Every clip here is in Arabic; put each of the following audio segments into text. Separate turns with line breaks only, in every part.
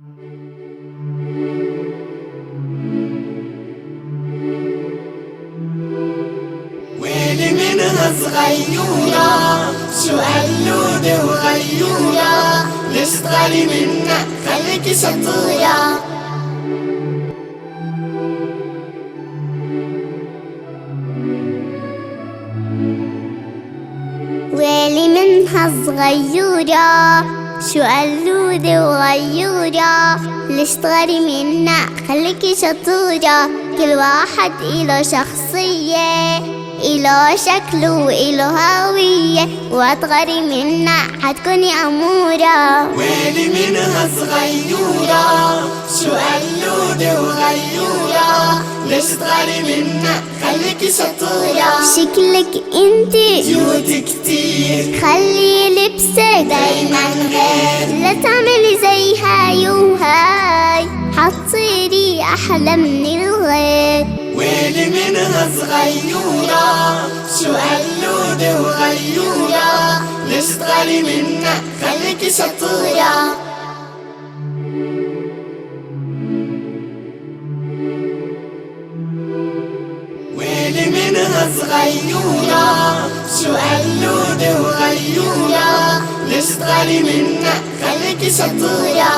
ويلي منها صغيورة شو قلودة وغيورة، ليش تغالي منا خليكي شطورة.
ويلي منها صغيورة شو قلودة وغيورة، ليش تغاري منا خليكي شطورة. كل واحد إله شخصية، إله شكل وإله هوية، وهتغاري منا حتكوني أمورة.
ويلي منها صغيورة شو قلودة وغيورة، ليش تغاري منا خليكي شطورة.
شكلك انتي
كيوت كتير،
خلي لبسك
دايما غير،
لا تعملي زي هاي وهاي، حتصيري أحلى من الغير.
ويلي منها صغيورة شو قلودة وغيورة، ليش تغالي منا خليكي شطورة. ويلي منها صغيورة شو قلودة وغيورة، ليش تغالي منا خليكي شطورة.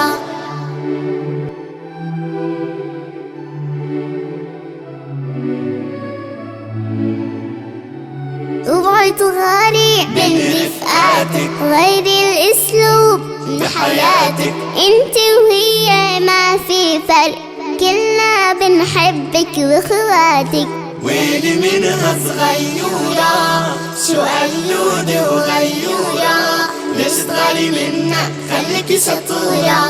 اوعي تغاري
من رفقاتك،
غيري الاسلوب
بحياتك،
انتي وهي ما في فرق، كلنا بنحبك واخواتك.
ويلي منها صغيورة شو قلودة وغيورة، ليش تغالي منا خليكي شطورة.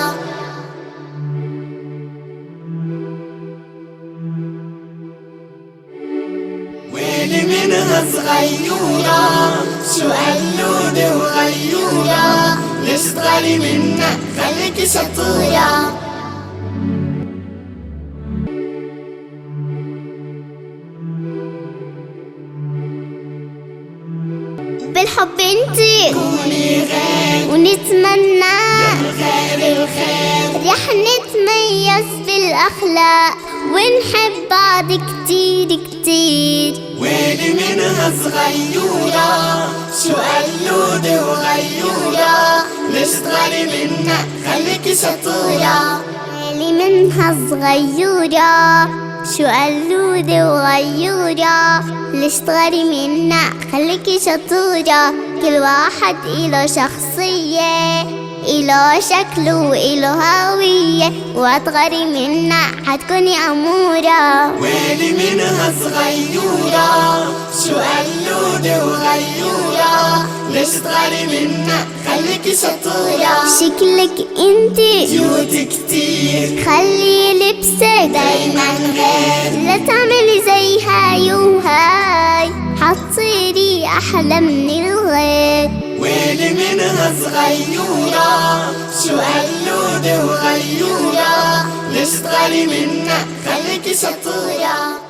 ويلي منها صغيورة شو قلودة وغيورة، ليش تغالي منا خليكي شطورة.
بالحب انتي
كوني غير
ونتمنى
الخير الخير،
رح نتميز بالأخلاق ونحب بعض كتير كتير.
ويلي منها صغيورة شو قلودة وغيورة، ليش تغالي منا خليكي شطورة.
ويلي منها صغيورة شو قلودة وغيورة، ليش تغاري منا خليكي شطورة. كل واحد إله شخصية، إله شكل وإله هوية، وهتغاري منا حتكوني أمورة.
ويلي منها صغيورة شو قلودة وغيورة، ليش تغالي منا خليكي شطورة.
شكلك انتي
كيوت كتير،
خلي لبسك
دايما غير،
لا تعملي زي هاي وهاي، حتصيري أحلى من الغير.
ويلي منها صغيورة شو قلودة وغيورة، ليش تغالي منا خليكي شطورة.